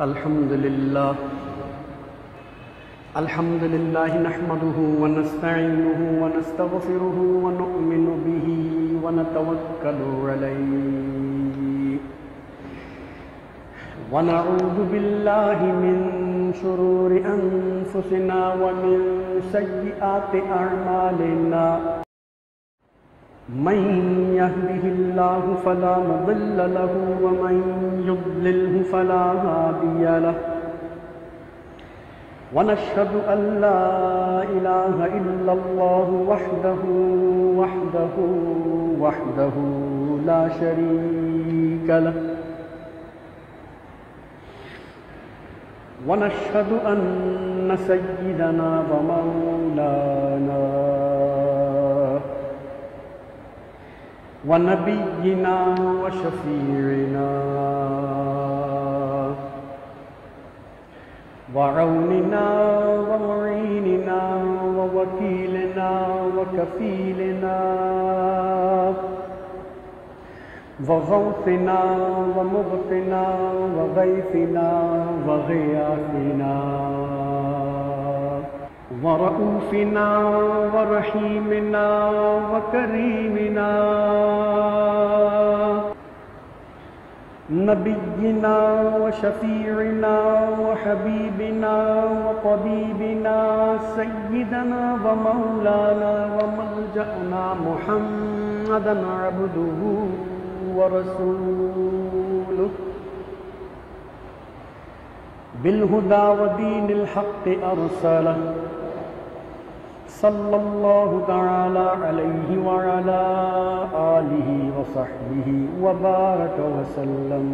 الحمد لله نحمده ونستعينه ونستغفره ونؤمن به ونتوكل عليه ونعوذ بالله من شرور أنفسنا ومن سيئات أعمالنا من يهده الله فلا مضل له ومن يضلله فلا هادي له ونشهد أن لا إله إلا الله وحده لا شريك له ونشهد أن سيدنا ومولانا ونبينا وشفيعنا وعوننا ومعيننا ووكيلنا وكفيلنا وغوثنا ومغثنا وغيثنا وغياثنا ورؤوفنا ورحيمنا وكريمنا نبينا وشفيعنا وحبيبنا وطبيبنا سيدنا ومولانا وملجأنا محمدا عبده ورسوله بالهدى ودين الحق أرسله صلى الله تعالى عليه وعلى آله وصحبه وبارك وسلم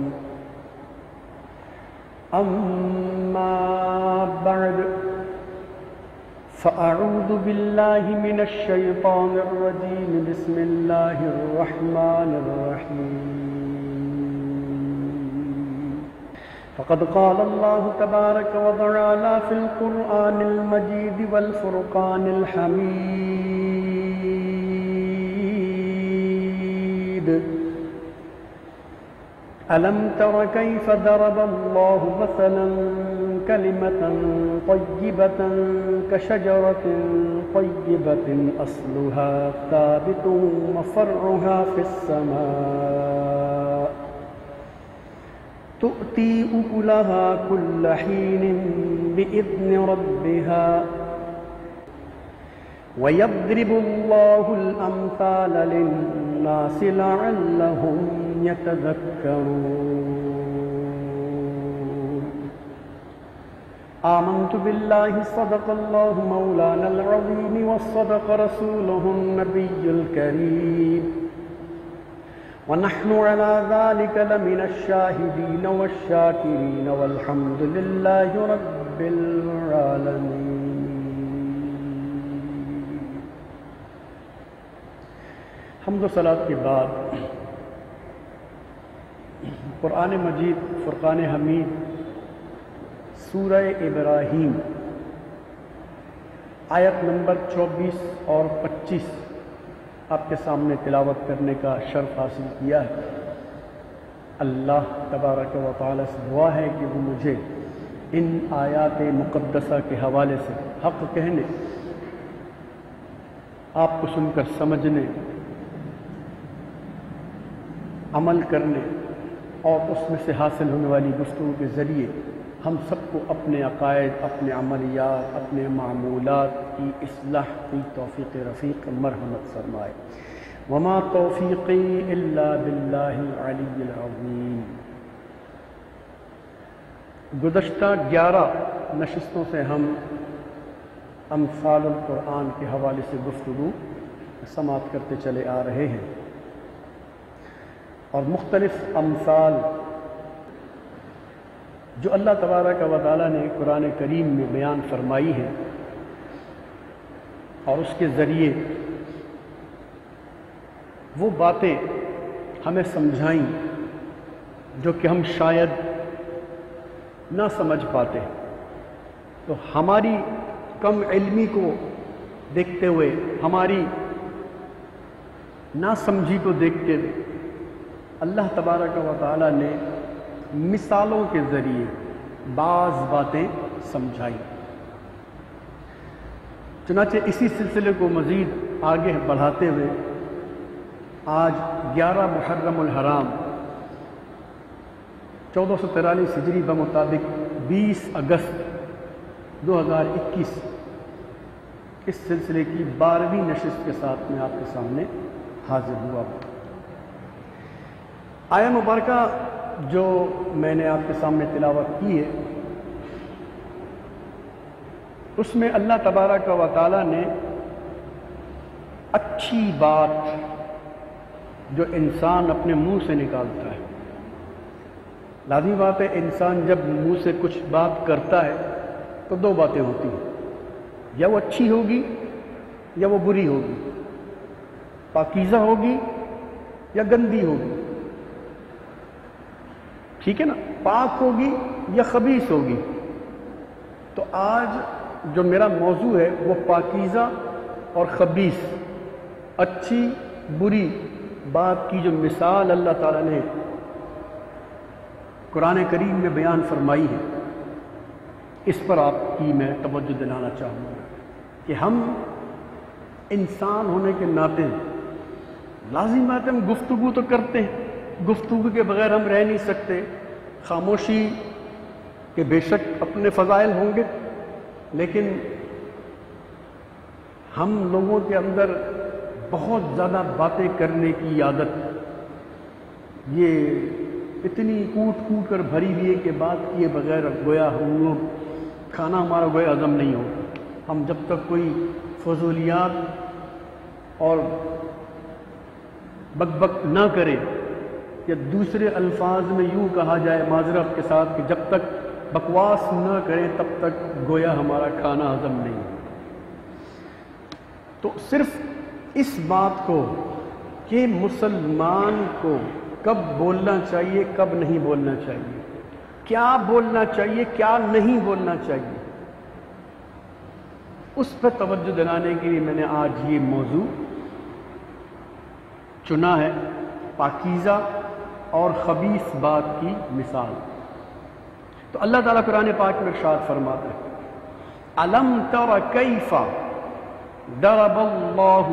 أما بعد فأعوذ بالله من الشيطان الرجيم بسم الله الرحمن الرحيم فقد قال الله تبارك وتعالى في القرآن المجيد والفرقان الحميد ألم تر كيف ضرب الله مثلا كلمة طيبة كشجرة طيبة أصلها ثابت وفرعها في السماء تؤتي أكلها كل حين بإذن ربها ويضرب الله الأمثال للناس لعلهم يتذكرون آمنت بالله صدق الله مولانا العظيم وصدق رسوله النبي الكريم ونحن على ذلك لمن الشاهدين والشاكرين والحمد لله رب العالمين. حمد و صلاۃ کے بعد قرآن مجید فرقان حمید سورہ ابراہیم آیت نمبر 24 اور 25 آپ کے سامنے تلاوت کرنے کا شرف حاصل کیا ہے. اللہ تبارک و تعالی سے دعا ہے کہ وہ مجھے ان آیات مقدسہ کے حوالے سے حق کہنے، آپ کو سن کر سمجھنے، عمل کرنے اور اس میں سے حاصل ہونے والی گفتگو کے ذریعے ہم سب کو اپنے عقائد، اپنے عملیات، اپنے معمولات کی اصلاح کی توفیق رفیق مرحمت فرمائے. وما توفیقی الا باللہ العلی العظیم. گزشتہ 11 نشستوں سے ہم امثال القرآن کے حوالے سے گفتگو سماعت کرتے چلے آ رہے ہیں اور مختلف امثال جو اللہ تبارک و تعالی نے قرآن کریم میں بیان فرمائی ہے اور اس کے ذریعے وہ باتیں ہمیں سمجھائیں جو کہ ہم شاید نہ سمجھ پاتے. تو ہماری کم علمی کو دیکھتے ہوئے، ہماری نہ سمجھی کو دیکھتے اللہ تبارک و تعالی نے مثالوں کے ذریعے بعض باتیں سمجھائی۔ چنانچہ اسی سلسلے کو مزید آگے بڑھاتے ہوئے آج 11 محرم الحرام 1443 ہجری بمطابق 20 اگست 2021 اس سلسلے کی 12ویں نشست کے ساتھ میں آپ کے سامنے حاضر ہوا۔ آیہ مبارکہ جو میں نے آپ کے سامنے تلاوت کی ہے، اس میں اللہ تبارک و تعالیٰ نے اچھی بات جو انسان اپنے منہ سے نکالتا ہے، لازمی بات ہے انسان جب منہ سے کچھ بات کرتا ہے تو دو باتیں ہوتی ہیں، یا وہ اچھی ہوگی یا وہ بری ہوگی، پاکیزہ ہوگی یا گندی ہوگی، ٹھیک ہے نا، پاک ہوگی یا خبیث ہوگی۔ تو آج جو میرا موضوع ہے وہ پاکیزہ اور خبیث، اچھی بری بات کی جو مثال اللہ تعالیٰ نے قرآن کریم میں بیان فرمائی ہے، اس پر آپ کی میں توجہ دلانا چاہوں گا کہ ہم انسان ہونے کے ناطے لازمی بات ہے ہم گفتگو تو کرتے ہیں، گفتگو کے بغیر ہم رہ نہیں سکتے، خاموشی کے بے شک اپنے فضائل ہوں گے، لیکن ہم لوگوں کے اندر بہت زیادہ باتیں کرنے کی عادت یہ اتنی کوٹ کوٹ کر بھری ہوئی ہے کہ بات کیے بغیر گویا ہم لوگ کھانا ہمارا گویا ہضم نہیں ہو۔ ہم جب تک کوئی فضولیات اور بک بک نہ کریں، یا دوسرے الفاظ میں یوں کہا جائے معذرت کے ساتھ کہ جب تک بکواس نہ کریں تب تک گویا ہمارا کھانا ہضم نہیں۔ تو صرف اس بات کو کہ مسلمان کو کب بولنا چاہیے کب نہیں بولنا چاہیے، کیا بولنا چاہیے کیا نہیں بولنا چاہیے، اس پر توجہ دلانے کے لیے میں نے آج یہ موضوع چنا ہے، پاکیزہ اور خبیث بات کی مثال۔ تو اللہ تعالیٰ قرآن پاک میں ارشاد فرماتا ہے، أَلَمْ تَرَ كَيْفَ ضَرَبَ اللَّهُ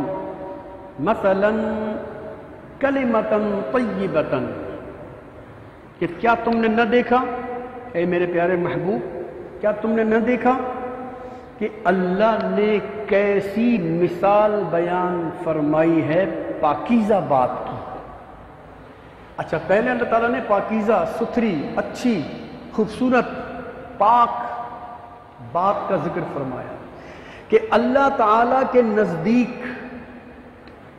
مَثَلًا كَلِمَةً طَيِّبَةً، کہ کیا تم نے نہ دیکھا اے میرے پیارے محبوب، کیا تم نے نہ دیکھا کہ اللہ نے کیسی مثال بیان فرمائی ہے پاکیزہ بات کی۔ اچھا، پہلے اللہ تعالیٰ نے پاکیزہ، ستھری، اچھی، خوبصورت، پاک بات کا ذکر فرمایا کہ اللہ تعالیٰ کے نزدیک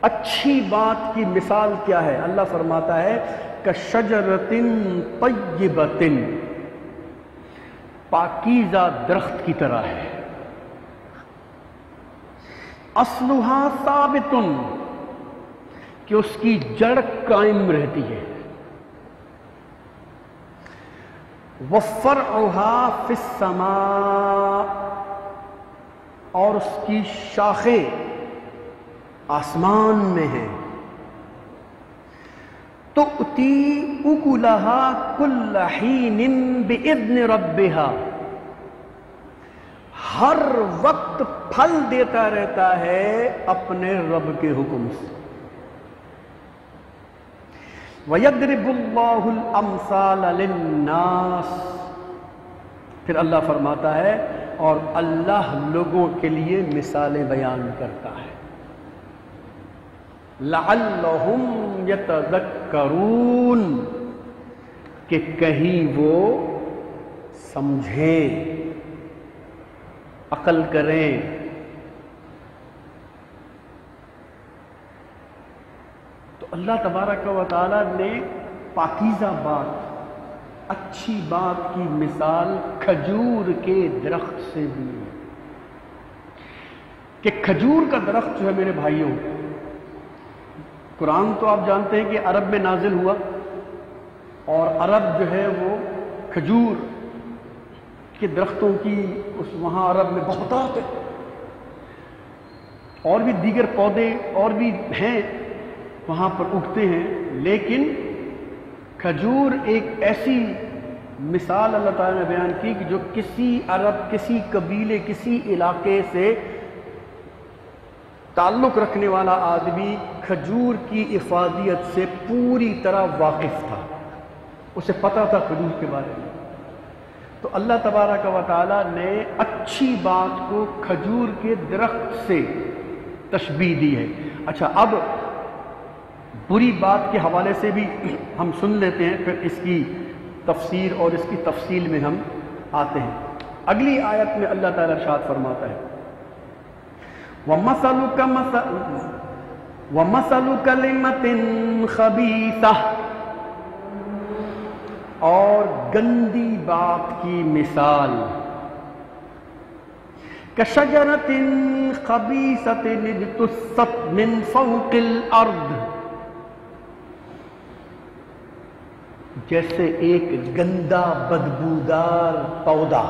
اچھی بات کی مثال کیا ہے۔ اللہ فرماتا ہے کَشَجَرَةٍ طَيِّبَةٍ، پاکیزہ درخت کی طرح ہے، اصلها ثابت، کہ اس کی جڑ قائم رہتی ہے، وَفَرْعُهَا فِي السَّمَاءِ، اور اس کی شاخیں آسمان میں ہیں، تُؤْتِي أُكُلَهَا كُلَّ حِينٍ بِإِذْنِ رَبِّهَا، ہر وقت پھل دیتا رہتا ہے اپنے رب کے حکم سے۔ وَيَضْرِبُ اللَّهُ الْأَمْثَالَ لِلنَّاسِ، پھر اللہ فرماتا ہے اور اللہ لوگوں کے لیے مثالیں بیان کرتا ہے، لَعَلَّهُمْ يَتَذَكَّرُونَ، کہ کہیں وہ سمجھیں، عقل کریں۔ تو اللہ تبارک و تعالیٰ نے پاکیزہ بات، اچھی بات کی مثال کھجور کے درخت سے دی، کہ کھجور کا درخت جو ہے میرے بھائیوں، قرآن تو آپ جانتے ہیں کہ عرب میں نازل ہوا، اور عرب جو ہے وہ کھجور کے درختوں کی وہاں عرب میں بہتات ہے، اور بھی دیگر پودے اور بھی ہیں وہاں پر اگتے ہیں، لیکن کھجور ایک ایسی مثال اللہ تعالیٰ نے بیان کی کہ جو کسی عرب، کسی قبیلے، کسی علاقے سے تعلق رکھنے والا آدمی کھجور کی افادیت سے پوری طرح واقف تھا، اسے پتہ تھا کھجور کے بارے میں، تو اللہ تبارک و تعالیٰ نے اچھی بات کو کھجور کے درخت سے تشبیہ دی ہے۔ اچھا، اب بری بات کے حوالے سے بھی ہم سن لیتے ہیں، پھر اس کی تفسیر اور اس کی تفصیل میں ہم آتے ہیں۔ اگلی آیت میں اللہ تعالیٰ ارشاد فرماتا ہے وَمَثَلُ كَلِمَةٍ خَبِيثَةٍ، اور گندی بات کی مثال، كَشَجَرَةٍ خَبِيثَةٍ اجْتُثَّتْ مِنْ فَوْقِ الْأَرْضِ، جیسے ایک گندا بدبودار پودا،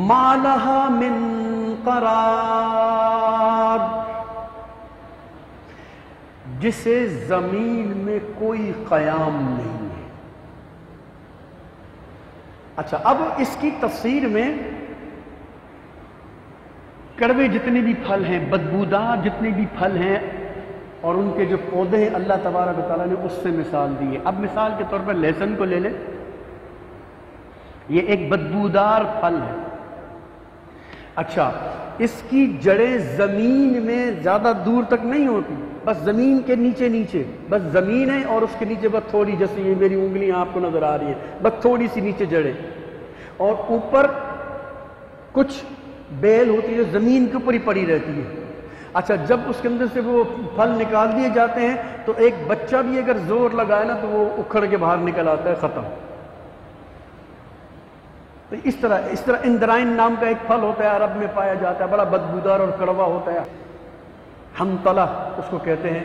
مَا لَهَا مِن قرار، جسے زمین میں کوئی قیام نہیں ہے۔ اچھا، اب اس کی تفسیر میں کڑوے جتنے بھی پھل ہیں، بدبودار جتنے بھی پھل ہیں اور ان کے جو پودے ہیں، اللہ تبارک و تعالیٰ نے اس سے مثال دی ہے۔ اب مثال کے طور پر لہسن کو لے لیں، یہ ایک بدبودار پھل ہے۔ اچھا، اس کی جڑیں زمین میں زیادہ دور تک نہیں ہوتی، بس زمین کے نیچے نیچے، بس زمین ہے اور اس کے نیچے بس تھوڑی، جیسے یہ میری انگلیاں آپ کو نظر آ رہی ہے، بس تھوڑی سی نیچے جڑیں، اور اوپر کچھ بیل ہوتی ہے جو زمین کے اوپر ہی پڑی رہتی ہے۔ اچھا، جب اس کے اندر سے وہ پھل نکال دیے جاتے ہیں تو ایک بچہ بھی اگر زور لگائے نا تو وہ اکھڑ کے باہر نکل آتا ہے، ختم۔ تو اس طرح اندرائن نام کا ایک پھل ہوتا ہے، عرب میں پایا جاتا ہے، بڑا بدبودار اور کڑوا ہوتا ہے، ہمطلہ اس کو کہتے ہیں۔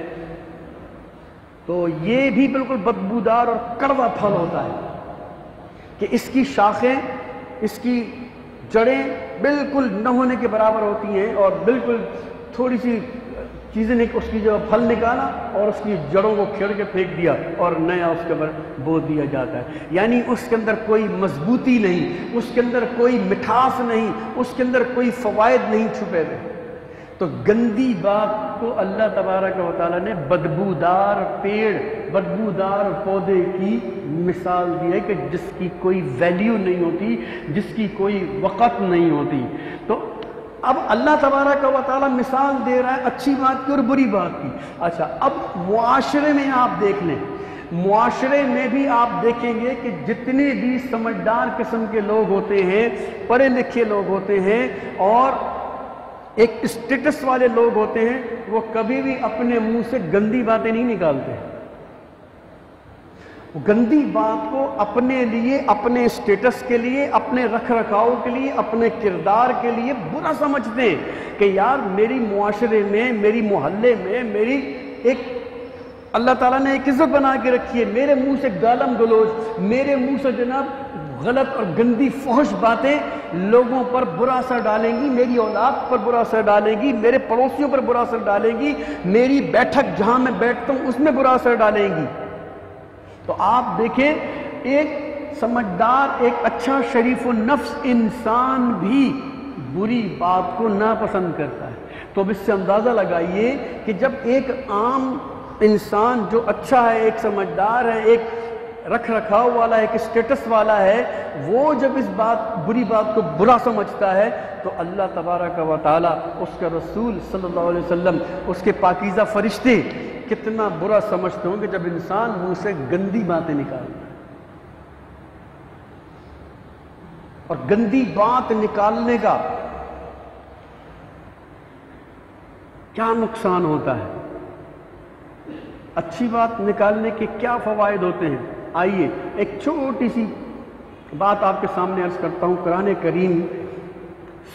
تو یہ بھی بالکل بدبودار اور کڑوا پھل ہوتا ہے کہ اس کی شاخیں، اس کی جڑیں بالکل نہ ہونے کے برابر ہوتی ہیں، اور بالکل تھوڑی سی چیزیں اس کی جو پھل نکالا اور اس کی جڑوں کو کھیڑ کے پھینک دیا اور نیا اس کے اوپر بو دیا جاتا ہے، یعنی اس کے اندر کوئی مضبوطی نہیں، اس کے اندر کوئی مٹھاس نہیں، اس کے اندر کوئی فوائد نہیں چھپے ہوئے۔ تو گندی بات کو اللہ تبارک و تعالیٰ نے بدبودار پیڑ، بدبودار پودے کی مثال دی ہے کہ جس کی کوئی ویلیو نہیں ہوتی، جس کی کوئی وقت نہیں ہوتی۔ تو اب اللہ تبارک و تعالیٰ مثال دے رہا ہے اچھی بات کی اور بری بات کی۔ اچھا، اب معاشرے میں آپ دیکھ لیں، معاشرے میں بھی آپ دیکھیں گے کہ جتنے بھی سمجھدار قسم کے لوگ ہوتے ہیں، پڑھے لکھے لوگ ہوتے ہیں اور ایک اسٹیٹس والے لوگ ہوتے ہیں، وہ کبھی بھی اپنے منہ سے گندی باتیں نہیں نکالتے۔ گندی بات کو اپنے لیے، اپنے اسٹیٹس کے لیے، اپنے رکھ رکھاؤ کے لیے، اپنے کردار کے لیے برا سمجھتے ہیں کہ یار میری معاشرے میں، میری محلے میں میری ایک اللہ تعالیٰ نے ایک عزت بنا کے رکھی ہے، میرے منہ سے گالم گلوچ، میرے منہ سے جناب غلط اور گندی فحش باتیں لوگوں پر برا اثر ڈالیں گی، میری اولاد پر برا اثر ڈالیں گی، میرے پڑوسیوں پر برا اثر ڈالیں گی، میری بیٹھک جہاں میں بیٹھتا ہوں اس میں برا اثر ڈالیں گی۔ تو آپ دیکھیں، ایک سمجھدار، ایک اچھا شریف النفس انسان بھی بری بات کو ناپسند کرتا ہے۔ تو اب اس سے اندازہ لگائیے کہ جب ایک عام انسان جو اچھا ہے، ایک سمجھدار ہے، ایک رکھ رکھاؤ والا ہے، ایک اسٹیٹس والا ہے، وہ جب اس بری بات کو برا سمجھتا ہے تو اللہ تبارک و تعالیٰ، اس کا رسول صلی اللہ علیہ وسلم، اس کے پاکیزہ فرشتے کتنا برا سمجھتے ہوں کہ جب انسان منہ سے گندی باتیں نکالتا ہے۔ اور گندی بات نکالنے کا کیا نقصان ہوتا ہے، اچھی بات نکالنے کے کیا فوائد ہوتے ہیں؟ آئیے ایک چھوٹی سی بات آپ کے سامنے عرض کرتا ہوں۔ قرآن کریم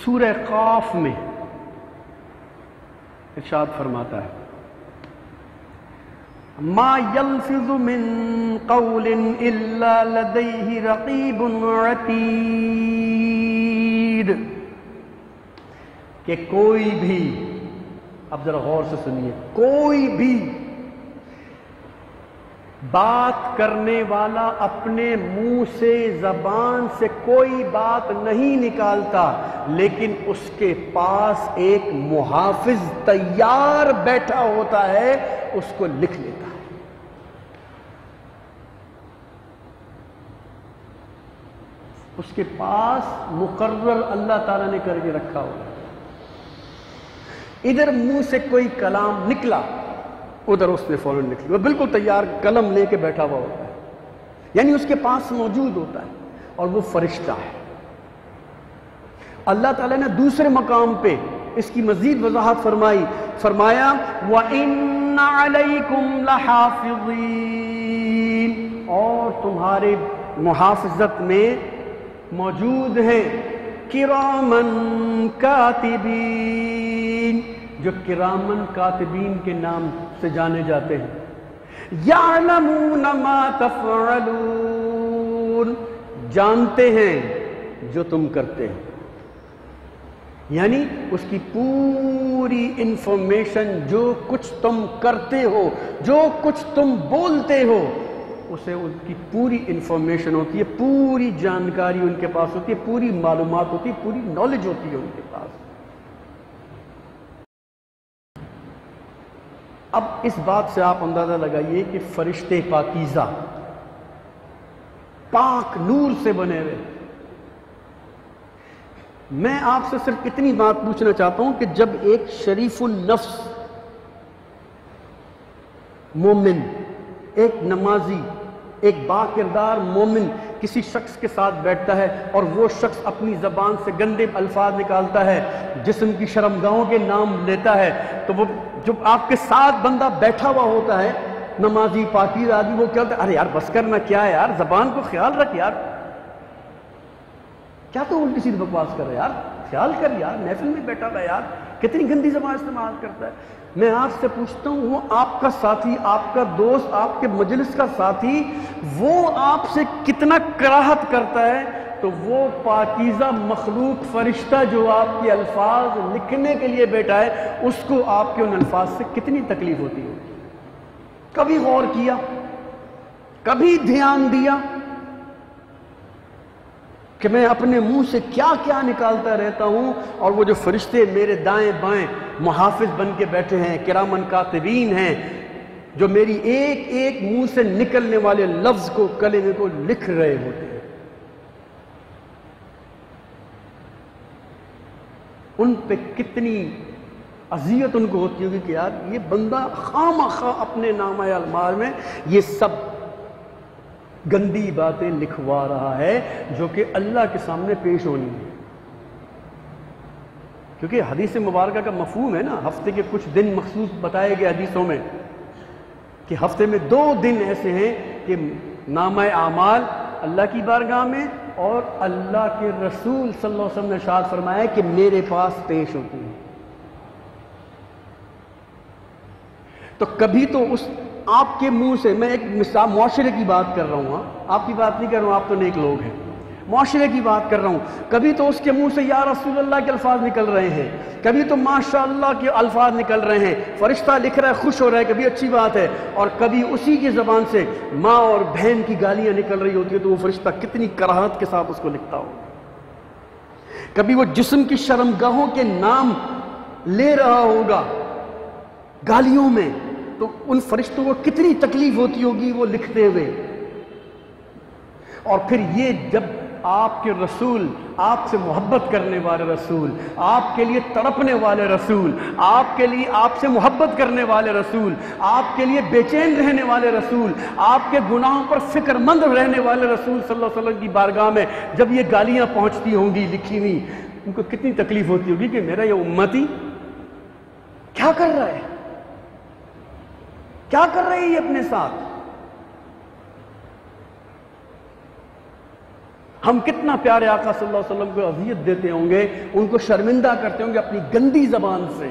سورہ قاف میں ارشاد فرماتا ہے، ما یلفظ من قول الا لدیہ رقیب عتید، کہ کوئی بھی، اب ذرا غور سے سنیے، کوئی بھی بات کرنے والا اپنے منہ سے زبان سے کوئی بات نہیں نکالتا، لیکن اس کے پاس ایک محافظ تیار بیٹھا ہوتا ہے، اس کو لکھ لیتا ہے۔ اس کے پاس مقرر اللہ تعالیٰ نے کر کے رکھا ہوگا۔ ادھر منہ سے کوئی کلام نکلا، ادھر اس نے فوراً نکلی، وہ بالکل تیار قلم لے کے بیٹھا ہوا ہوتا ہے، یعنی اس کے پاس موجود ہوتا ہے، اور وہ فرشتہ ہے۔ اللہ تعالیٰ نے دوسرے مقام پہ اس کی مزید وضاحت فرمایا وَإِنَّ عَلَيْكُمْ لَحَافِظِينَ، اور تمہارے محافظت میں موجود ہیں کرامن کاتبین، جو کرامن کاتبین کے نام سے جانے جاتے ہیں، یعلمون ما تفعلون، جانتے ہیں جو تم کرتے ہیں، یعنی اس کی پوری انفارمیشن، جو کچھ تم کرتے ہو، جو کچھ تم بولتے ہو، اسے ان کی پوری انفارمیشن ہوتی ہے، پوری جانکاری ان کے پاس ہوتی ہے، پوری معلومات ہوتی ہے، پوری نالج ہوتی ہے ان کے پاس۔ اب اس بات سے آپ اندازہ لگائیے کہ فرشتے پاکیزہ، پاک نور سے بنے ہوئے۔ میں آپ سے صرف اتنی بات پوچھنا چاہتا ہوں کہ جب ایک شریف النفس مومن، ایک نمازی، ایک با کردار مومن کسی شخص کے ساتھ بیٹھتا ہے اور وہ شخص اپنی زبان سے گندے الفاظ نکالتا ہے، جسم کی شرمگاہوں کے نام لیتا ہے، تو وہ جب آپ کے ساتھ بندہ بیٹھا ہوا ہوتا ہے، نمازی پاکیزہ آدمی، وہ کیا ہوتا ہے، ارے یار بس کرنا، کیا ہے یار، زبان کو خیال رکھ یار، کیا تو الٹی سیدھی بکواس کر رہا ہے یار، خیال کر یار، محفل میں بیٹھا ہوا یار، کتنی گندی زبان استعمال کرتا ہے۔ میں آپ سے پوچھتا ہوں، وہ آپ کا ساتھی، آپ کا دوست، آپ کے مجلس کا ساتھی، وہ آپ سے کتنا کراہت کرتا ہے، تو وہ پاکیزہ مخلوق فرشتہ جو آپ کے الفاظ لکھنے کے لیے بیٹھا ہے، اس کو آپ کے ان الفاظ سے کتنی تکلیف ہوتی ہوگی؟ کبھی غور کیا؟ کبھی دھیان دیا کہ میں اپنے منہ سے کیا کیا نکالتا رہتا ہوں، اور وہ جو فرشتے میرے دائیں بائیں محافظ بن کے بیٹھے ہیں، کرامن کاتبین ہیں، جو میری ایک ایک منہ سے نکلنے والے لفظ کو، کلمے کو لکھ رہے ہوتے ہیں، ان پہ کتنی اذیت ان کو ہوتی ہوگی کہ یار یہ بندہ خواہ اپنے نامہ اعمال میں یہ سب گندی باتیں لکھوا رہا ہے، جو کہ اللہ کے سامنے پیش ہونی ہے۔ کیونکہ حدیث مبارکہ کا مفہوم ہے نا، ہفتے کے کچھ دن مخصوص بتائے گئے حدیثوں میں کہ ہفتے میں 2 دن ایسے ہیں کہ نامہ اعمال اللہ کی بارگاہ میں اور اللہ کے رسول صلی اللہ علیہ وسلم نے ارشاد فرمایا کہ میرے پاس پیش ہوتی ہیں۔ تو کبھی تو اس آپ کے منہ سے، میں ایک مثال معاشرے کی بات کر رہا ہوں، آپ کی بات نہیں کر رہا ہوں، آپ تو نیک لوگ ہیں، معاشرے کی بات کر رہا ہوں، کبھی تو اس کے منہ سے یا رسول اللہ کے الفاظ نکل رہے ہیں، کبھی تو ماشاء اللہ کے الفاظ نکل رہے ہیں، فرشتہ لکھ رہا ہے، خوش ہو رہا ہے، کبھی اچھی بات ہے، اور کبھی اسی کی زبان سے ماں اور بہن کی گالیاں نکل رہی ہوتی ہے، تو وہ فرشتہ کتنی کراہت کے ساتھ اس کو لکھتا ہو۔ کبھی وہ جسم کی شرمگاہوں کے نام لے رہا ہوگا گالیوں میں، تو ان فرشتوں کو کتنی تکلیف ہوتی ہوگی وہ لکھتے ہوئے۔ اور پھر یہ جب آپ کے رسول، آپ سے محبت کرنے والے رسول، آپ کے لیے تڑپنے والے رسول، آپ کے لیے، آپ سے محبت کرنے والے رسول، آپ کے لیے بے چین رہنے والے رسول، آپ کے گناہوں پر فکر مند رہنے والے رسول صلی اللہ علیہ وسلم کی بارگاہ میں جب یہ گالیاں پہنچتی ہوں گی لکھی ہوئی، ان کو کتنی تکلیف ہوتی ہوگی کہ میرا یہ امتی کیا کر رہا ہے، کیا کر رہے ہیں یہ اپنے ساتھ۔ ہم کتنا پیارے آقا صلی اللہ علیہ وسلم کو اذیت دیتے ہوں گے، ان کو شرمندہ کرتے ہوں گے اپنی گندی زبان سے۔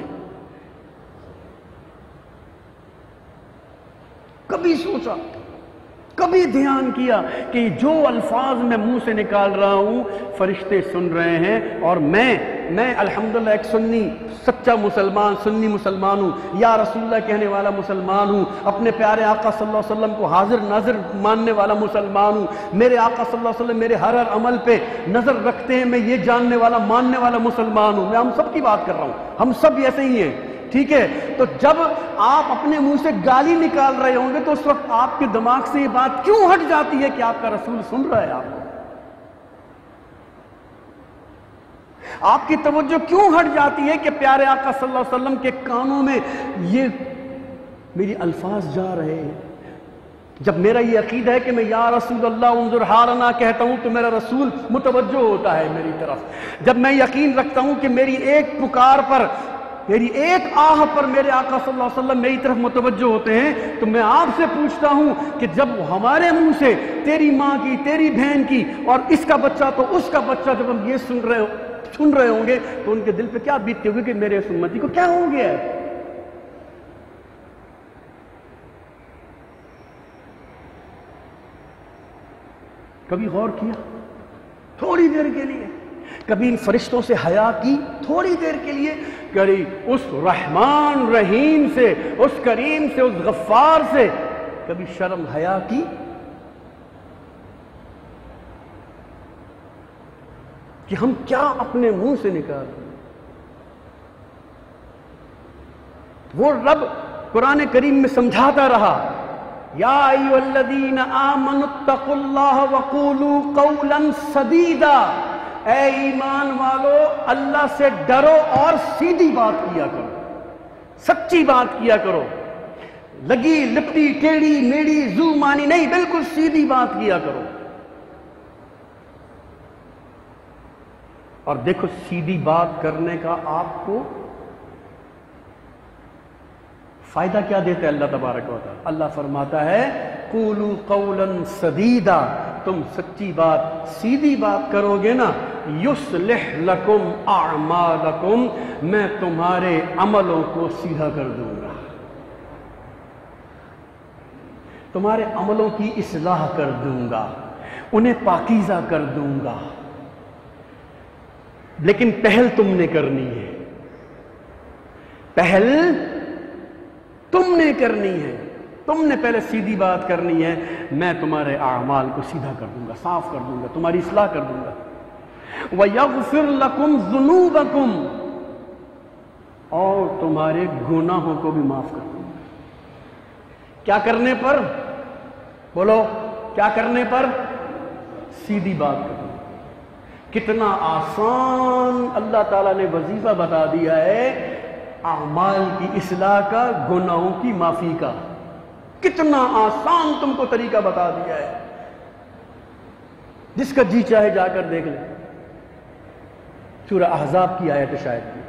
کبھی سوچا، کبھی دھیان کیا کہ جو الفاظ میں منہ سے نکال رہا ہوں فرشتے سن رہے ہیں، اور میں میں الحمدللہ ایک سنی سچا مسلمان، سنی مسلمان ہوں، یا رسول اللہ کہنے والا مسلمان ہوں، اپنے پیارے آقا صلی اللہ علیہ وسلم کو حاضر ناظر ماننے والا مسلمان ہوں، میرے آقا صلی اللہ علیہ وسلم میرے ہر عمل پہ نظر رکھتے ہیں، میں یہ جاننے والا ماننے والا مسلمان ہوں، میں ہم سب کی بات کر رہا ہوں، ہم سب ایسے ہی ہیں، ٹھیک ہے؟ تو جب آپ اپنے منہ سے گالی نکال رہے ہوں گے تو اس وقت آپ کے دماغ سے یہ بات کیوں ہٹ جاتی ہے کہ آپ کا رسول سن رہا ہے آپ کو؟ آپ کی توجہ کیوں ہٹ جاتی ہے کہ پیارے آقا صلی اللہ علیہ وسلم کے کانوں میں یہ میری الفاظ جا رہے ہیں؟ جب میرا یہ عقیدہ ہے کہ میں یا رسول اللہ انظر حالنا کہتا ہوں تو میرا رسول متوجہ ہوتا ہے میری طرف۔ جب میں یقین رکھتا ہوں کہ میری ایک پکار پر، میری ایک آہ پر میرے آقا صلی اللہ علیہ وسلم میری طرف متوجہ ہوتے ہیں، تو میں آپ سے پوچھتا ہوں کہ جب ہمارے منہ سے تیری ماں کی، تیری بہن کی اور اس کا بچہ تو اس کا بچہ، جب ہم یہ سن رہے ہوں گے تو ان کے دل پہ کیا بیتتے ہوئے کہ میرے اس امتی کو کیا ہو گیا ہے؟ کبھی غور کیا تھوڑی دیر کے لیے؟ کبھی ان فرشتوں سے حیا کی تھوڑی دیر کے لیے؟ کبھی اس رحمان رحیم سے، اس کریم سے، اس غفار سے کبھی شرم حیا کی؟ کہ ہم کیا اپنے منہ سے نکال رہے ہیں؟ وہ رب قرآن کریم میں سمجھاتا رہا، یا ایھا الذین آمنوا اتقوا اللہ وقولوا قولا سدیدا، اے ایمان والو اللہ سے ڈرو اور سیدھی بات کیا کرو، سچی بات کیا کرو، لگی لپٹی ٹیڑھی میڑھی زو مانی نہیں، بالکل سیدھی بات کیا کرو۔ اور دیکھو سیدھی بات کرنے کا آپ کو فائدہ کیا دیتا ہے اللہ تبارک و تعالی؟ اللہ فرماتا ہے قولوا قولا سدیدا، تم سچی بات، سیدھی بات کرو گے نا، یصلح لکم اعمالکم، میں تمہارے عملوں کو سیدھا کر دوں گا، تمہارے عملوں کی اصلاح کر دوں گا، انہیں پاکیزہ کر دوں گا۔ لیکن پہل تم نے کرنی ہے، پہل تم نے کرنی ہے، تم نے پہلے سیدھی بات کرنی ہے، میں تمہارے اعمال کو سیدھا کر دوں گا، صاف کر دوں گا، تمہاری اصلاح کر دوں گا۔ وَيَغْفِرْ لَكُمْ ذُنُوبَكُمْ، اور تمہارے گناہوں کو بھی معاف کر دوں گا۔ کیا کرنے پر؟ بولو کیا کرنے پر؟ سیدھی بات کر دوں گا۔ کتنا آسان اللہ تعالیٰ نے وظیفہ بتا دیا ہے اعمال کی اصلاح کا، گناہوں کی معافی کا، کتنا آسان تم کو طریقہ بتا دیا ہے، جس کا جی چاہے جا کر دیکھ لیں۔ سورہ احزاب کی آیت شاید کی،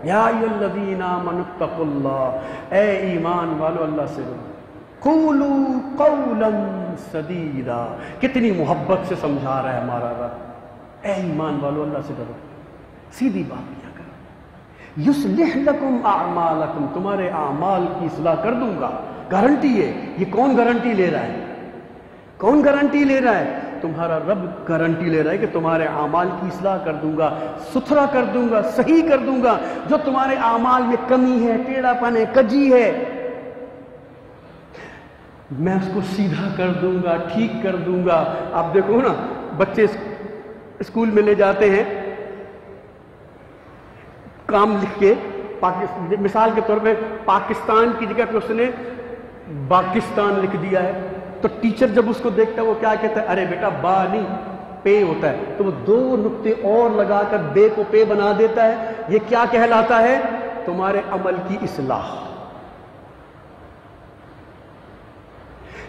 یا ایھا الذین آمنوا اتقوا اللہ، اے ایمان والو اللہ سے ڈرو، قولوا قولا سدیدا، کتنی محبت سے سمجھا رہا ہے ہمارا رب، اے ایمان والو اللہ سے ڈرو، سیدھی بات کیا کرو، یصلح لکم اعمالکم، تمہارے اعمال کی اصلاح کر دوں گا۔ گارنٹی ہے، یہ کون گارنٹی لے رہا ہے؟ کون گارنٹی لے رہا ہے؟ تمہارا رب گارنٹی لے رہا ہے کہ تمہارے اعمال کی اصلاح کر دوں گا، ستھرا کر دوں گا، صحیح کر دوں گا، جو تمہارے اعمال میں کمی ہے، ٹیڑھا پن ہے، کجی ہے، میں اس کو سیدھا کر دوں گا، ٹھیک کر دوں گا۔ آپ دیکھو نا، بچے اسکول میں لے جاتے ہیں کام لکھ کے، مثال کے طور پہ پاکستان کی جگہ پہ اس نے پاکستان لکھ دیا ہے، تو ٹیچر جب اس کو دیکھتا ہے وہ کیا کہتا ہے؟ ارے بیٹا با نہیں، پے ہوتا ہے، تو وہ 2 نقطے اور لگا کر بے کو پے بنا دیتا ہے۔ یہ کیا کہلاتا ہے؟ تمہارے عمل کی اصلاح۔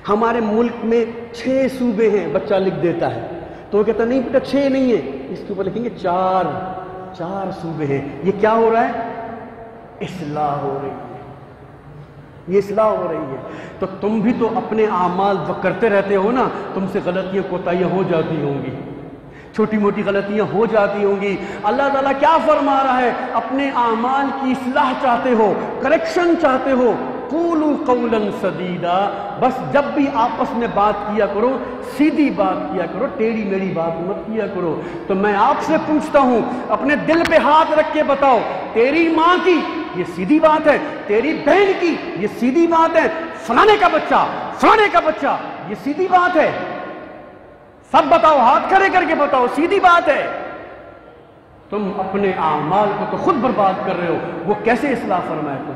ہمارے ملک میں 6 صوبے ہیں، بچہ لکھ دیتا ہے تو وہ کہتا نہیں بیٹا 6 نہیں ہے، اس کے اوپر لکھیں گے 4 صوبے ہیں۔ یہ کیا ہو رہا ہے؟ اصلاح ہو رہی ہے، یہ اصلاح ہو رہی ہے۔ تو تم بھی تو اپنے اعمال کرتے رہتے ہو نا، تم سے غلطیاں کوتاہیاں ہو جاتی ہوں گی، چھوٹی موٹی غلطیاں ہو جاتی ہوں گی۔ اللہ تعالیٰ کیا فرما رہا ہے؟ اپنے اعمال کی اصلاح چاہتے ہو، کریکشن چاہتے ہو، قولوا قولا سدیدا، بس جب بھی آپس میں بات کیا کرو سیدھی بات کیا کرو، ٹیڑھی میڑھی بات مت کیا کرو۔ تو میں آپ سے پوچھتا ہوں، اپنے دل پہ ہاتھ رکھ کے بتاؤ، تیری ماں کی یہ سیدھی بات ہے، تیری بہن کی یہ سیدھی بات ہے، فلانے کا بچہ یہ سیدھی بات ہے؟ سب بتاؤ، ہاتھ کھڑے کر کے بتاؤ، سیدھی بات ہے؟ تم اپنے اعمال کو تو خود برباد کر رہے ہو، وہ کیسے اصلاح فرمائے تم؟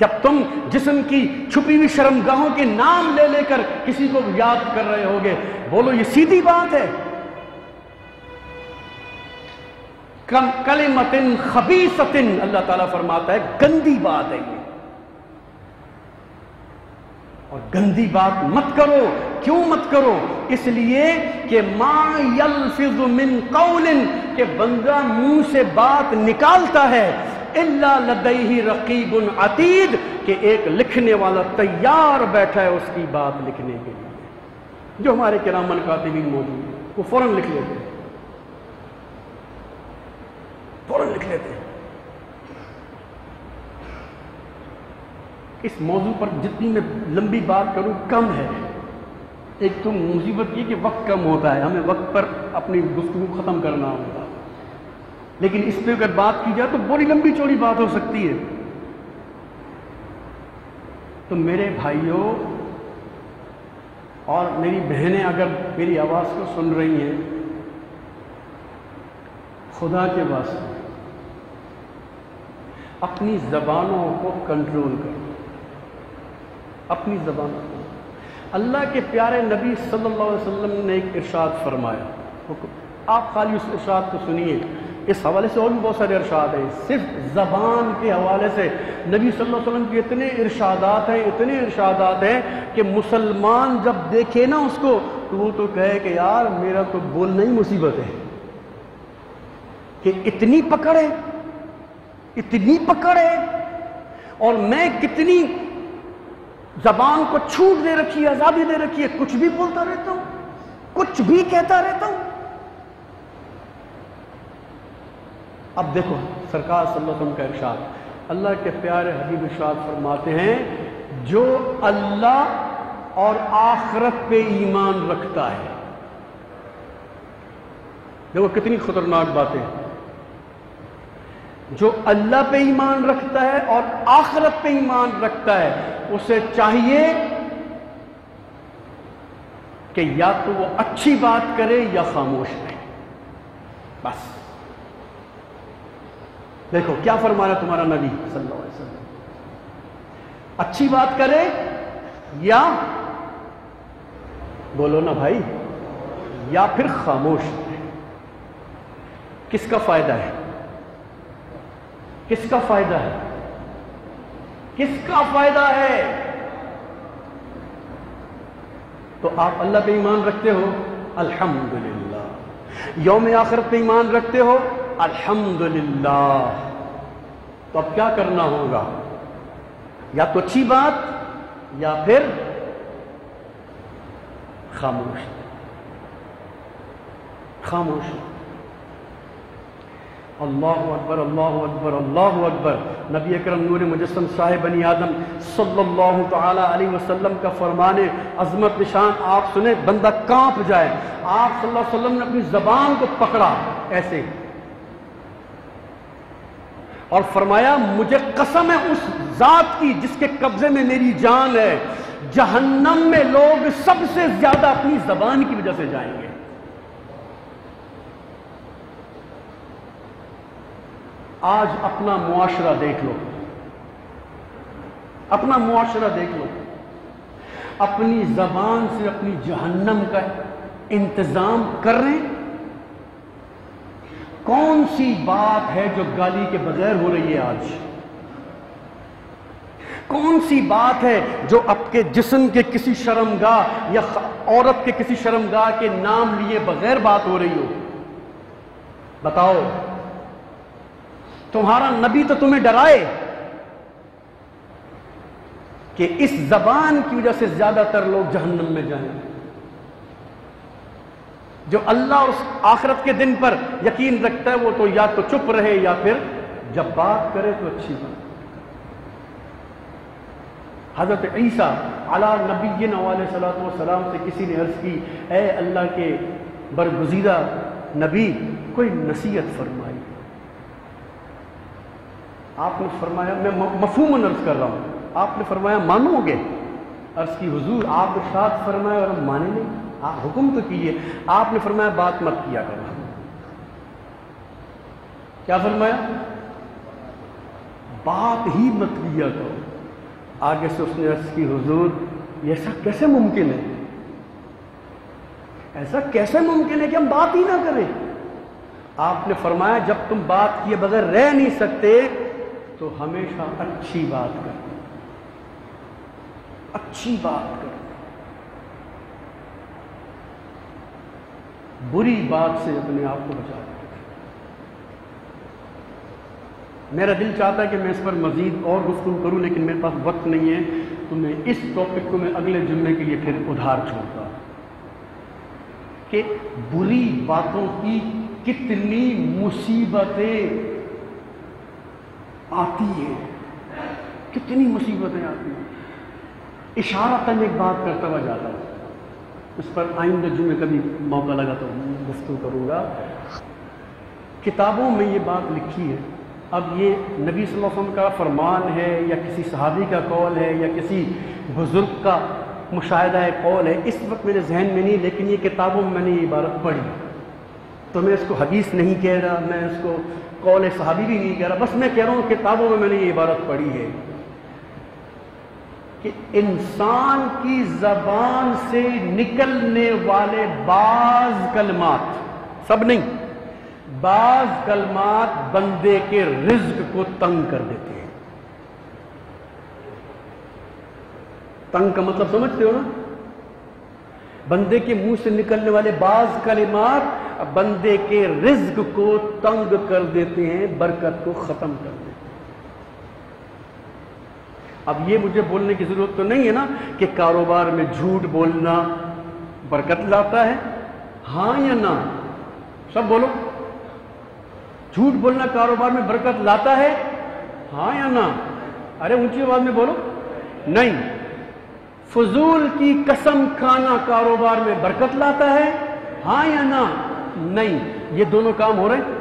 جب تم جسم کی چھپی ہوئی شرمگاہوں کے نام لے لے کر کسی کو یاد کر رہے ہوگے، بولو یہ سیدھی بات ہے؟ کلمۃ خبیثۃ، اللہ تعالیٰ فرماتا ہے گندی بات ہے یہ، اور گندی بات مت کرو۔ کیوں مت کرو؟ اس لیے کہ ما یلفظ من قول، کہ بندہ منہ سے بات نکالتا ہے، الا لدیہ رقیب عتید، کہ ایک لکھنے والا تیار بیٹھا ہے اس کی بات لکھنے کے لیے۔ جو ہمارے کرامن کاتبین موجود ہیں وہ فوراً لکھ لیتے ہیں، فوراً لکھ لیتے ہیں۔ اس موضوع پر جتنی میں لمبی بات کروں کم ہے۔ ایک تو مصیبت یہ کہ وقت کم ہوتا ہے، ہمیں وقت پر اپنی گفتگو ختم کرنا ہوگا، لیکن اس پہ اگر بات کی جائے تو بڑی لمبی چوڑی بات ہو سکتی ہے۔ تو میرے بھائیوں اور میری بہنیں اگر میری آواز کو سن رہی ہیں، خدا کے واسطے اپنی زبانوں کو کنٹرول کرو، اپنی زبانوں کو۔ اللہ کے پیارے نبی صلی اللہ علیہ وسلم نے ایک ارشاد فرمایا، آپ خالی اس ارشاد کو سنیے، اس حوالے سے اور بھی بہت سارے ارشاد ہیں، صرف زبان کے حوالے سے نبی صلی اللہ علیہ وسلم کے اتنے ارشادات ہیں کہ مسلمان جب دیکھے نا اس کو تو وہ تو کہے کہ یار میرا تو بولنا ہی مصیبت ہے، کہ اتنی پکڑ ہے، اور میں کتنی زبان کو چھوٹ دے رکھی ہے، آزادی دے رکھی ہے، کچھ بھی بولتا رہتا ہوں، کچھ بھی کہتا رہتا ہوں۔ اب دیکھو سرکار صلی اللہ علیہ وسلم کا ارشاد، اللہ کے پیارے حبیب ارشاد فرماتے ہیں، جو اللہ اور آخرت پہ ایمان رکھتا ہے، دیکھو کتنی خطرناک باتیں، جو اللہ پہ ایمان رکھتا ہے اور آخرت پہ ایمان رکھتا ہے، اسے چاہیے کہ یا تو وہ اچھی بات کرے یا خاموش رہے، بس۔ دیکھو کیا فرما رہا ہے تمہارا نبی صلی اللہ علیہ وسلم، اچھی بات کرے یا بولو نا بھائی، یا پھر خاموش رہے۔ کس کا فائدہ ہے؟ کس کا فائدہ ہے؟ کس کا فائدہ ہے؟ تو آپ اللہ پہ ایمان رکھتے ہو، الحمدللہ، یوم آخرت پہ ایمان رکھتے ہو، الحمدللہ۔ تو اب کیا کرنا ہوگا؟ یا تو اچھی بات یا پھر خاموش، خاموش۔ اللہ اکبر، اللہ اکبر، اللہ اکبر۔ نبی اکرم نور مجسم صاحب بنی آدم صلی اللہ تعالی علیہ وسلم کا فرمان عظمت نشان آپ سنیں بندہ کانپ جائے۔ آپ صلی اللہ علیہ وسلم نے اپنی زبان کو پکڑا ایسے اور فرمایا، مجھے قسم ہے اس ذات کی جس کے قبضے میں میری جان ہے، جہنم میں لوگ سب سے زیادہ اپنی زبان کی وجہ سے جائیں گے۔ آج اپنا معاشرہ دیکھ لو، اپنا معاشرہ دیکھ لو، اپنی زبان سے اپنی جہنم کا انتظام کر رہے ہیں۔ کون سی بات ہے جو گالی کے بغیر ہو رہی ہے آج؟ کون سی بات ہے جو آپ کے جسم کے کسی شرمگاہ یا عورت کے کسی شرمگاہ کے نام لیے بغیر بات ہو رہی ہو؟ بتاؤ۔ تمہارا نبی تو تمہیں ڈرائے کہ اس زبان کی وجہ سے زیادہ تر لوگ جہنم میں جائیں گے۔ جو اللہ اور اس آخرت کے دن پر یقین رکھتا ہے وہ تو یا تو چپ رہے یا پھر جب بات کرے تو اچھی بات۔ حضرت عیسیٰ علیٰ نبینا علیہ الصلوۃ والسلام سے کسی نے عرض کی، اے اللہ کے برگزیدہ نبی، کوئی نصیحت فرمائی۔ آپ نے فرمایا، میں مفہوماً عرض کر رہا ہوں، آپ نے فرمایا مانو گے؟ عرض کی حضور آپ ارشاد فرمایا اور ہم مانے نہیں، آپ حکم تو کیجیے۔ آپ نے فرمایا بات مت کیا کرو۔ کیا فرمایا؟ بات ہی مت کیا کرو۔ آگے سے اس نے عرض کی حضور یہ ایسا کیسے ممکن ہے، ایسا کیسے ممکن ہے کہ ہم بات ہی نہ کریں؟ آپ نے فرمایا جب تم بات کیے بغیر رہ نہیں سکتے تو ہمیشہ اچھی بات کرو، اچھی بات کرو، بری بات سے اپنے آپ کو بچا دو۔ میرا دل چاہتا ہے کہ میں اس پر مزید اور گفتگو کروں، لیکن میرے پاس وقت نہیں ہے، تو میں اس ٹاپک کو میں اگلے جمعے کے لیے پھر ادھار چھوڑتا ہوں کہ بری باتوں کی کتنی مصیبتیں آتی ہیں، کتنی مصیبتیں آتی ہیں۔ اشارتاً ایک بات کرتا ہوا جاتا ہوں، اس پر آئندہ جمعے کبھی موقع لگا تو گفتگو کروں گا۔ کتابوں میں یہ بات لکھی ہے، اب یہ نبی صلی اللہ علیہ وسلم کا فرمان ہے یا کسی صحابی کا قول ہے یا کسی بزرگ کا مشاہدہ قول ہے، اس وقت میرے ذہن میں نہیں، لیکن یہ کتابوں میں میں نے یہ عبارت پڑھی، تو میں اس کو حدیث نہیں کہہ رہا، میں اس کو قول صحابی بھی نہیں کہہ رہا، بس میں کہہ رہا ہوں کتابوں میں نے یہ عبارت پڑھی ہے کہ انسان کی زبان سے نکلنے والے بعض کلمات، سب نہیں، بعض کلمات بندے کے رزق کو تنگ کر دیتے ہیں۔ تنگ کا مطلب سمجھتے ہو نا؟ بندے کے منہ سے نکلنے والے بعض کلمات بندے کے رزق کو تنگ کر دیتے ہیں، برکت کو ختم کر دیتے ہیں۔ اب یہ مجھے بولنے کی ضرورت تو نہیں ہے نا کہ کاروبار میں جھوٹ بولنا برکت لاتا ہے، ہاں یا نہ؟ سب بولو، جھوٹ بولنا کاروبار میں برکت لاتا ہے، ہاں یا نہ؟ ارے اونچی آواز میں بولو۔ نہیں۔ فضول کی قسم کھانا کاروبار میں برکت لاتا ہے، ہاں یا نہ؟ نہیں۔ یہ دونوں کام ہو رہے ہیں،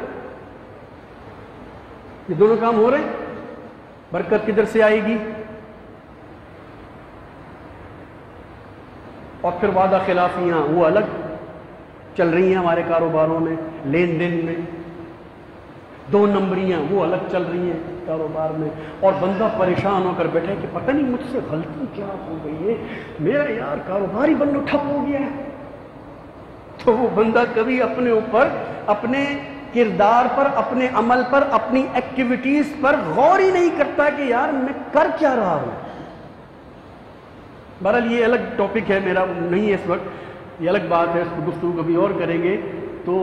یہ دونوں کام ہو رہے ہیں۔ برکت کدھر سے آئے گی؟ اور پھر وعدہ خلافیاں وہ الگ چل رہی ہیں ہمارے کاروباروں میں، لین دین میں، دو نمبریاں وہ الگ چل رہی ہیں کاروبار میں، اور بندہ پریشان ہو کر بیٹھا ہے کہ پتہ نہیں مجھ سے غلطی کیا ہو گئی ہے، میرا یار کاروبار ہی بندہ ٹھپ ہو گیا ہے۔ تو وہ بندہ کبھی اپنے اوپر، اپنے کردار پر، اپنے عمل پر، اپنی ایکٹیویٹیز پر غور ہی نہیں کرتا کہ یار میں کر کیا رہا ہوں۔ بہرحال یہ الگ ٹاپک ہے، میرا نہیں ہے اس وقت، یہ الگ بات ہے، اس کو گفتگو کبھی اور کریں گے۔ تو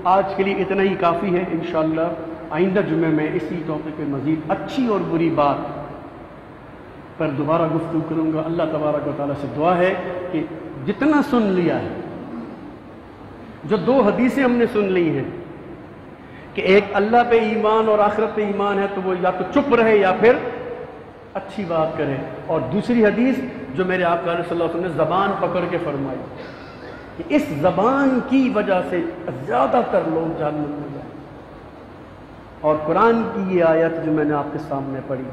آج کے لیے اتنا ہی کافی ہے، انشاءاللہ آئندہ جمعے میں اسی ٹاپک پہ مزید اچھی اور بری بات پر دوبارہ گفتگو کروں گا۔ اللہ تبارک و تعالیٰ سے دعا ہے کہ جتنا سن لیا ہے، جو دو حدیثیں ہم نے سن لی ہیں کہ ایک اللہ پہ ایمان اور آخرت پہ ایمان ہے، تو وہ یا تو چپ رہے یا پھر اچھی بات کرے، اور دوسری حدیث جو میرے آقا صلی اللہ علیہ وسلم نے زبان پکڑ کے فرمائی کہ اس زبان کی وجہ سے زیادہ تر لوگ جہنم میں جائیں۔ اور قرآن کی یہ آیت جو میں نے آپ کے سامنے پڑھی،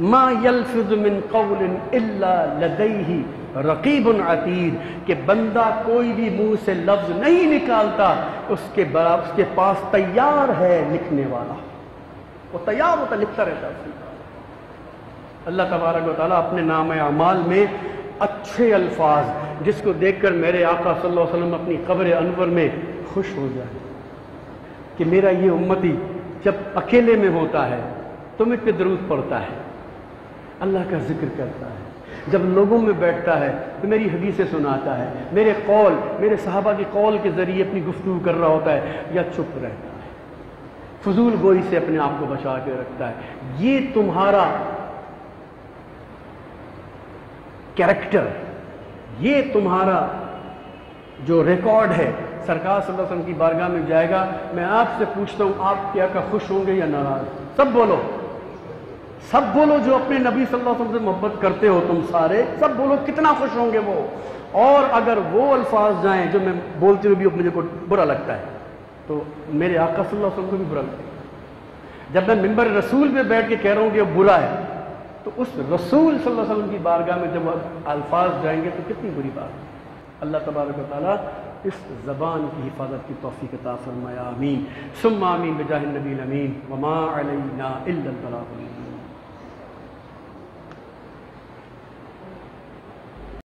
ما یلفظ من قول الا لدیہ رقیب عتید، کہ بندہ کوئی بھی منہ سے لفظ نہیں نکالتا، اس کے پاس تیار ہے لکھنے والا، وہ تیار ہوتا، لکھتا رہتا ہے۔ اللہ تبارک و تعالیٰ اپنے نام اعمال میں اچھے الفاظ، جس کو دیکھ کر میرے آقا صلی اللہ علیہ وسلم اپنی قبر انور میں خوش ہو جائے کہ میرا یہ امتی جب اکیلے میں ہوتا ہے تو مجھ پہ درود پڑھتا ہے، اللہ کا ذکر کرتا ہے، جب لوگوں میں بیٹھتا ہے تو میری حدیثیں سناتا ہے، میرے قول، میرے صحابہ کے قول کے ذریعے اپنی گفتگو کر رہا ہوتا ہے، یا چپ رہتا ہے، فضول گوئی سے اپنے آپ کو بچا کے رکھتا ہے۔ یہ تمہارا کیریکٹر، یہ تمہارا جو ریکارڈ ہے، سرکار صلی اللہ علیہ وسلم کی بارگاہ میں جائے گا، میں آپ سے پوچھتا ہوں آپ کے آقا خوش ہوں گے یا ناراض؟ سب بولو، سب بولو، جو اپنے نبی صلی اللہ علیہ وسلم سے محبت کرتے ہو تم سارے، سب بولو کتنا خوش ہوں گے وہ۔ اور اگر وہ الفاظ جائیں جو میں بولتے ہوئے بھی مجھے کو برا لگتا ہے تو میرے آقا صلی اللہ علیہ وسلم کو بھی برا لگتا ہے۔ جب میں ممبر رسول پہ بیٹھ کے کہہ رہا ہوں کہ یہ برا ہے، تو اس رسول صلی اللہ علیہ وسلم کی بارگاہ میں جب الفاظ جائیں گے تو کتنی بری بات ہے۔ اللہ تبارک و تعالیٰ اس زبان کی حفاظت کی توفیق عطا فرمائے، آمین ثم آمین بجاہ النبی الامین، وما علینا الا البلاغ المبین۔